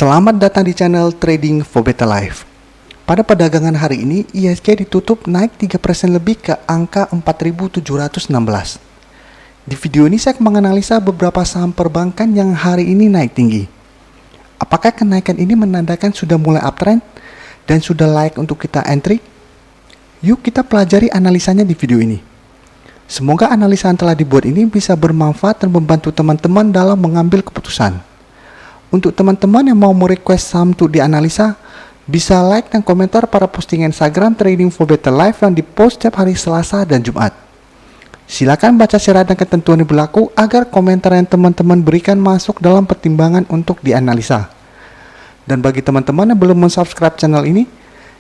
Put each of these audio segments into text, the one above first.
Selamat datang di channel Trading for Better Life. Pada perdagangan hari ini, IHSG ditutup naik 3% lebih ke angka 4.716. Di video ini saya akan menganalisa beberapa saham perbankan yang hari ini naik tinggi. Apakah kenaikan ini menandakan sudah mulai uptrend dan sudah layak untuk kita entry? Yuk kita pelajari analisanya di video ini. Semoga analisa yang telah dibuat ini bisa bermanfaat dan membantu teman-teman dalam mengambil keputusan. Untuk teman-teman yang mau merequest saham untuk dianalisa, bisa like dan komentar pada postingan Instagram Trading for Better Life yang dipost setiap hari Selasa dan Jumat. Silakan baca syarat dan ketentuan yang berlaku agar komentar yang teman-teman berikan masuk dalam pertimbangan untuk dianalisa. Dan bagi teman-teman yang belum mensubscribe channel ini,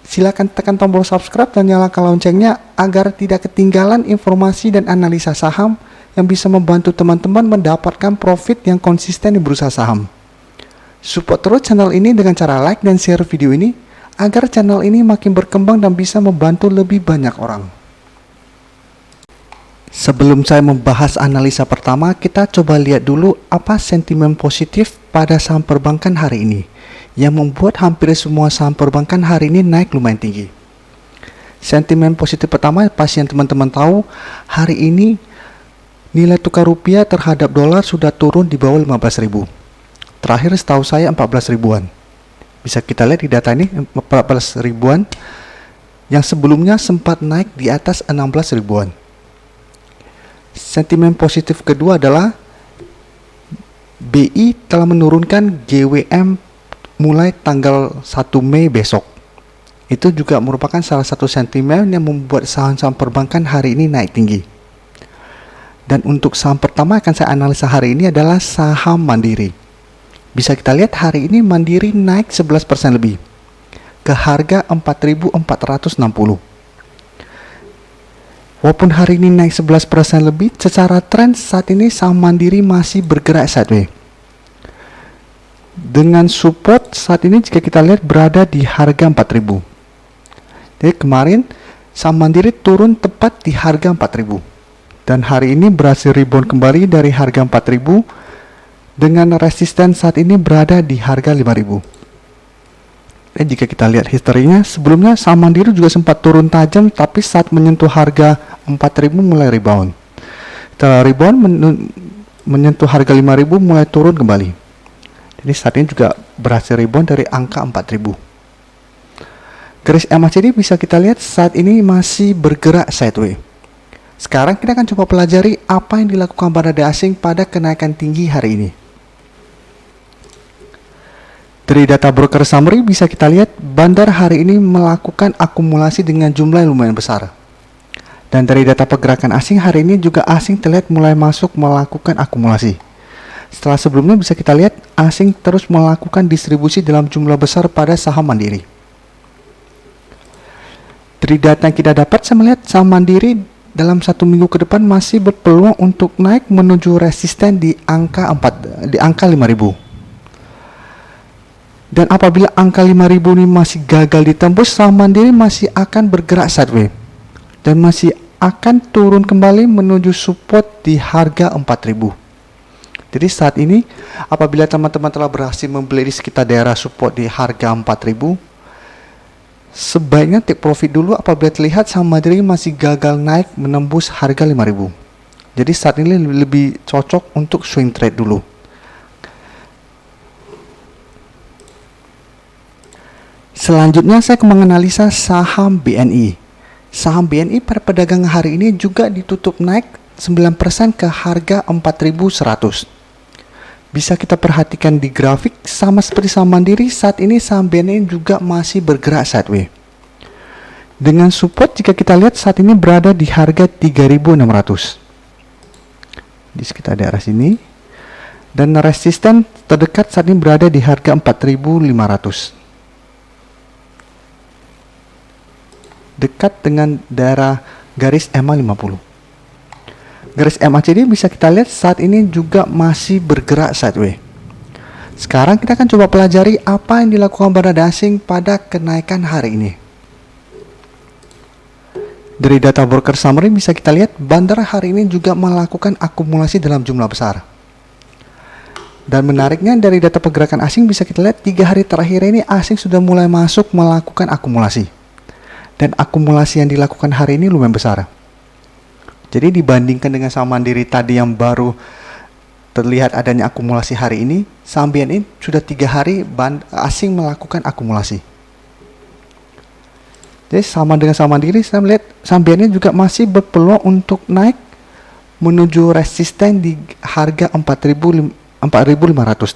silakan tekan tombol subscribe dan nyalakan loncengnya agar tidak ketinggalan informasi dan analisa saham yang bisa membantu teman-teman mendapatkan profit yang konsisten di bursa saham. Support terus channel ini dengan cara like dan share video ini agar channel ini makin berkembang dan bisa membantu lebih banyak orang. Sebelum saya membahas analisa pertama, kita coba lihat dulu apa sentimen positif pada saham perbankan hari ini yang membuat hampir semua saham perbankan hari ini naik lumayan tinggi. Sentimen positif pertama, pasti yang teman-teman tahu, hari ini nilai tukar rupiah terhadap dolar sudah turun di bawah 15.000. Terakhir setahu saya 14 ribuan. Bisa kita lihat di data ini 14 ribuan, yang sebelumnya sempat naik di atas 16 ribuan. Sentimen positif kedua adalah BI telah menurunkan GWM mulai tanggal 1 Mei besok. Itu juga merupakan salah satu sentimen yang membuat saham-saham perbankan hari ini naik tinggi. Dan untuk saham pertama akan saya analisa hari ini adalah saham Mandiri. Bisa kita lihat hari ini Mandiri naik 11% lebih ke harga 4.460. Walaupun hari ini naik 11% lebih, secara tren saat ini saham Mandiri masih bergerak sideways. Dengan support saat ini jika kita lihat berada di harga 4.000. Jadi kemarin saham Mandiri turun tepat di harga 4.000. Dan hari ini berhasil rebound kembali dari harga 4.000. Dengan resisten saat ini berada di harga 5.000. Dan jika kita lihat historinya, sebelumnya saham Mandiri juga sempat turun tajam, tapi saat menyentuh harga 4.000 mulai rebound. Setelah rebound menyentuh harga 5.000 mulai turun kembali. Jadi saat ini juga berhasil rebound dari angka 4.000. Garis MACD bisa kita lihat saat ini masih bergerak sideways. Sekarang kita akan coba pelajari apa yang dilakukan barada asing pada kenaikan tinggi hari ini. Dari data broker summary bisa kita lihat bandar hari ini melakukan akumulasi dengan jumlah yang lumayan besar. Dan dari data pergerakan asing hari ini juga asing terlihat mulai masuk melakukan akumulasi. Setelah sebelumnya bisa kita lihat asing terus melakukan distribusi dalam jumlah besar pada saham Mandiri. Dari data yang kita dapat, saya melihat saham Mandiri dalam 1 minggu ke depan masih berpeluang untuk naik menuju resisten di angka 5.000. Dan apabila angka 5.000 ini masih gagal ditembus, saham Mandiri masih akan bergerak sideways dan masih akan turun kembali menuju support di harga 4.000. Jadi saat ini apabila teman-teman telah berhasil membeli di sekitar daerah support di harga 4.000, sebaiknya take profit dulu apabila terlihat saham Mandiri masih gagal naik menembus harga 5.000. Jadi saat ini lebih cocok untuk swing trade dulu. Selanjutnya saya akan menganalisa saham BNI. Saham BNI pada perdagangan hari ini juga ditutup naik 9% ke harga 4.100. Bisa kita perhatikan di grafik, sama seperti saham Mandiri, saat ini saham BNI juga masih bergerak sideways. Dengan support jika kita lihat saat ini berada di harga 3.600. Di sekitar daerah sini. Dan resisten terdekat saat ini berada di harga 4.500. Dekat dengan daerah garis EMA 50. Garis MACD bisa kita lihat saat ini juga masih bergerak sideways. Sekarang kita akan coba pelajari apa yang dilakukan barada asing pada kenaikan hari ini. Dari data broker summary bisa kita lihat bandar hari ini juga melakukan akumulasi dalam jumlah besar. Dan menariknya dari data pergerakan asing bisa kita lihat 3 hari terakhir ini asing sudah mulai masuk melakukan akumulasi. Dan akumulasi yang dilakukan hari ini lumayan besar. Jadi dibandingkan dengan saham Mandiri tadi yang baru terlihat adanya akumulasi hari ini, saham BNI sudah 3 hari asing melakukan akumulasi. Jadi sama dengan saham Mandiri, saya melihat saham BNI juga masih berpeluang untuk naik menuju resisten di harga 4.500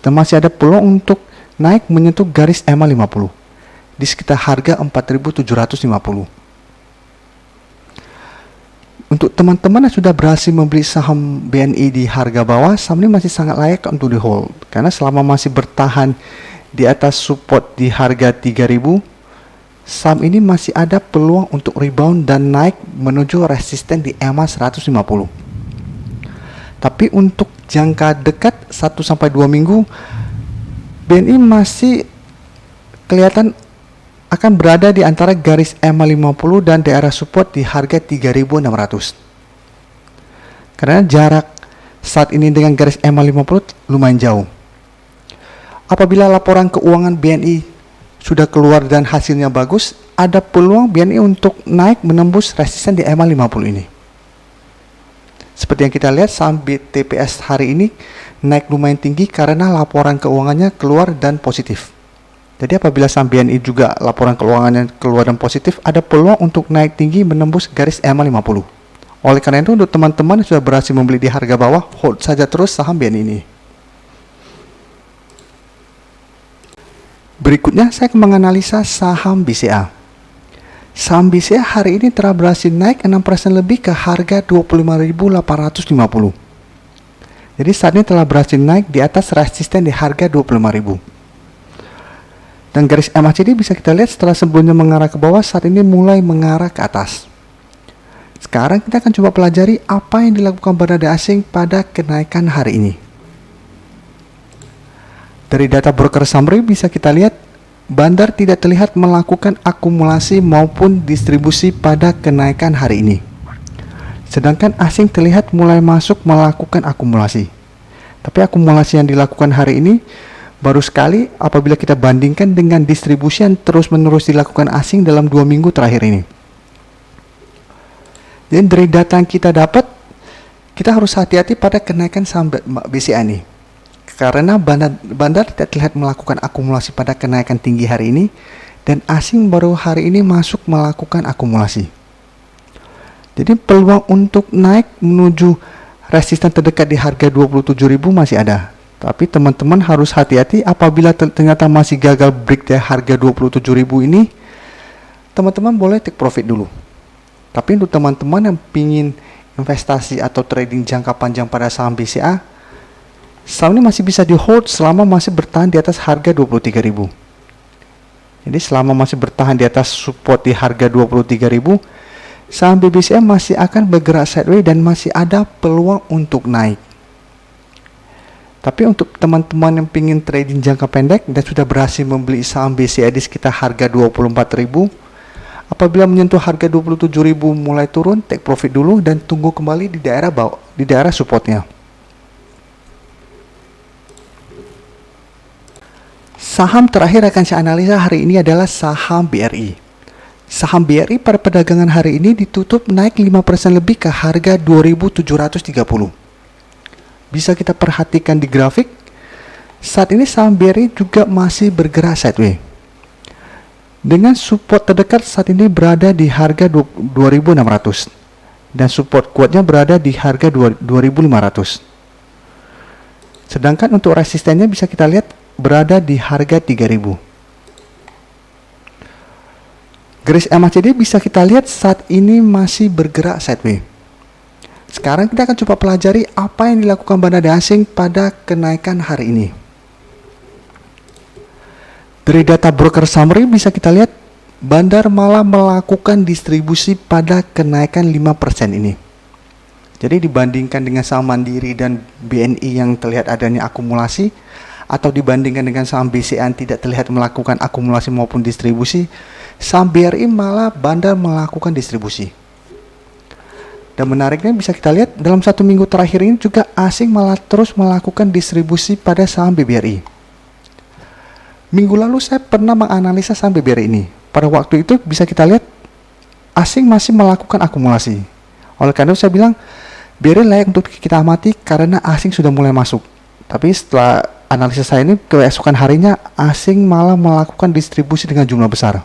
dan masih ada peluang untuk naik menyentuh garis EMA 50 di sekitar harga 4.750. Untuk teman-teman yang sudah berhasil membeli saham BNI di harga bawah, saham ini masih sangat layak untuk di hold karena selama masih bertahan di atas support di harga 3.000, saham ini masih ada peluang untuk rebound dan naik menuju resisten di EMA 150. Tapi untuk jangka dekat 1-2 minggu, BNI masih kelihatan akan berada di antara garis EMA 50 dan daerah support di harga 3.600. Karena jarak saat ini dengan garis EMA 50 lumayan jauh. Apabila laporan keuangan BNI sudah keluar dan hasilnya bagus, ada peluang BNI untuk naik menembus resisten di EMA 50 ini. Seperti yang kita lihat, saham BTPS hari ini naik lumayan tinggi karena laporan keuangannya keluar dan positif. Jadi apabila saham BNI juga laporan keuangannya keluar dan positif, ada peluang untuk naik tinggi menembus garis EMA 50. Oleh karena itu, untuk teman-teman yang sudah berhasil membeli di harga bawah, hold saja terus saham BNI ini. Berikutnya saya akan menganalisa saham BCA. Saham BCA hari ini telah berhasil naik 6% lebih ke harga 25.850. Jadi saat ini telah berhasil naik di atas resisten di harga 25.000. Dan garis MACD bisa kita lihat setelah sebelumnya mengarah ke bawah, saat ini mulai mengarah ke atas. Sekarang kita akan coba pelajari apa yang dilakukan Bandar Asing pada kenaikan hari ini. Dari data broker summary bisa kita lihat Bandar tidak terlihat melakukan akumulasi maupun distribusi pada kenaikan hari ini. Sedangkan asing terlihat mulai masuk melakukan akumulasi. Tapi akumulasi yang dilakukan hari ini baru sekali apabila kita bandingkan dengan distribusi yang terus-menerus dilakukan asing dalam 2 minggu terakhir ini. Jadi dari data yang kita dapat, kita harus hati-hati pada kenaikan saham BCA ini. Karena bandar tidak terlihat melakukan akumulasi pada kenaikan tinggi hari ini, dan asing baru hari ini masuk melakukan akumulasi. Jadi peluang untuk naik menuju resisten terdekat di harga 27.000 masih ada. Tapi teman-teman harus hati-hati apabila ternyata masih gagal break di harga 27.000 ini, teman-teman boleh take profit dulu. Tapi untuk teman-teman yang ingin investasi atau trading jangka panjang pada saham BCA, saham ini masih bisa di hold selama masih bertahan di atas harga 23.000. Jadi selama masih bertahan di atas support di harga 23.000, saham BBCA masih akan bergerak sideways dan masih ada peluang untuk naik. Tapi untuk teman-teman yang ingin trading jangka pendek dan sudah berhasil membeli saham BCA di sekitar harga 24.000, apabila menyentuh harga 27.000 mulai turun, take profit dulu dan tunggu kembali di daerah supportnya. Saham terakhir akan saya analisa hari ini adalah saham BRI. Saham BRI pada perdagangan hari ini ditutup naik 5% lebih ke harga 2.730. Bisa kita perhatikan di grafik, saat ini saham BRI juga masih bergerak sideways. Dengan support terdekat saat ini berada di harga 2.600 dan support kuatnya berada di harga 2.500. Sedangkan untuk resistennya bisa kita lihat berada di harga 3.000. Garis MACD bisa kita lihat saat ini masih bergerak sideways. Sekarang kita akan coba pelajari apa yang dilakukan Bandar Asing pada kenaikan hari ini. Dari data broker summary bisa kita lihat Bandar malah melakukan distribusi pada kenaikan 5% ini. Jadi dibandingkan dengan saham Mandiri dan BNI yang terlihat adanya akumulasi, atau dibandingkan dengan saham BCA yang tidak terlihat melakukan akumulasi maupun distribusi, saham BRI malah Bandar melakukan distribusi. Dan menariknya bisa kita lihat dalam 1 minggu terakhir ini juga asing malah terus melakukan distribusi pada saham BBRI. Minggu lalu saya pernah menganalisa saham BBRI ini. Pada waktu itu bisa kita lihat asing masih melakukan akumulasi. Oleh karena itu saya bilang BBRI layak untuk kita amati karena asing sudah mulai masuk. Tapi setelah analisa saya ini, keesokan harinya asing malah melakukan distribusi dengan jumlah besar,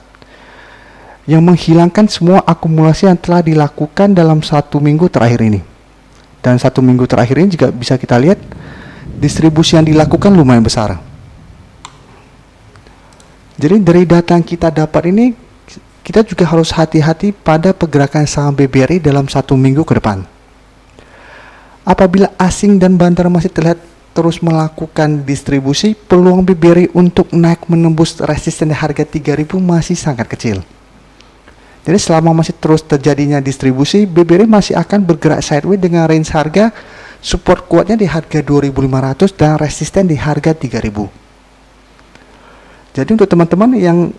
yang menghilangkan semua akumulasi yang telah dilakukan dalam 1 minggu terakhir ini. Dan 1 minggu terakhir ini juga bisa kita lihat distribusi yang dilakukan lumayan besar. Jadi dari data yang kita dapat ini, kita juga harus hati-hati pada pergerakan saham BBRI dalam 1 minggu ke depan. Apabila asing dan banter masih terlihat terus melakukan distribusi, peluang BBRI untuk naik menembus resisten di harga 3.000 masih sangat kecil. Jadi selama masih terus terjadinya distribusi, BBRI masih akan bergerak sideways dengan range harga support kuatnya di harga 2.500 dan resisten di harga 3.000. Jadi untuk teman-teman yang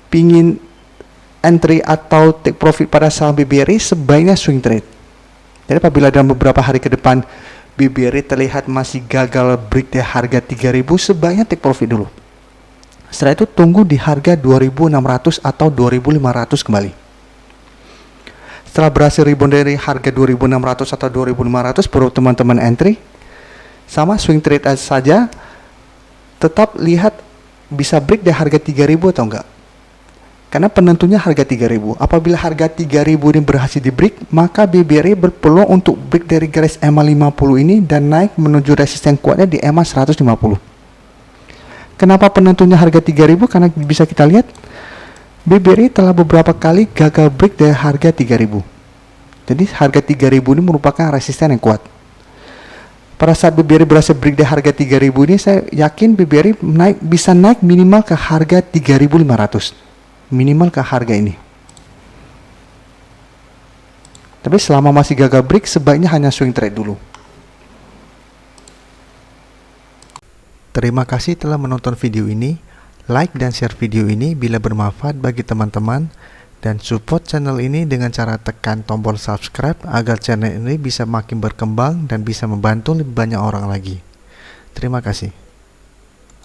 pingin entry atau take profit pada saham BBRI, sebaiknya swing trade. Jadi apabila dalam beberapa hari ke depan BBRI terlihat masih gagal break di harga 3.000, sebaiknya take profit dulu. Setelah itu tunggu di harga 2.600 atau 2.500 kembali. Setelah berhasil rebound dari harga 2.600 atau 2.500, perlu teman-teman entry. Sama swing trade saja, tetap lihat bisa break di harga 3.000 atau enggak. Karena penentunya harga 3.000. Apabila harga 3.000 ini berhasil di break, maka BBRI berpeluang untuk break dari garis EMA 50 ini dan naik menuju resisten kuatnya di EMA 150. Kenapa penentunya harga 3.000? Karena bisa kita lihat BBRI telah beberapa kali gagal break dari harga 3.000. Jadi harga 3.000 ini merupakan resisten yang kuat. Pada saat BBRI berhasil break di harga 3.000 ini, saya yakin BBRI bisa naik minimal ke harga 3.500. Minimal ke harga ini. Tapi selama masih gagal break, sebaiknya hanya swing trade dulu. Terima kasih telah menonton video ini. Like dan share video ini bila bermanfaat bagi teman-teman, dan support channel ini dengan cara tekan tombol subscribe agar channel ini bisa makin berkembang dan bisa membantu lebih banyak orang lagi. Terima kasih.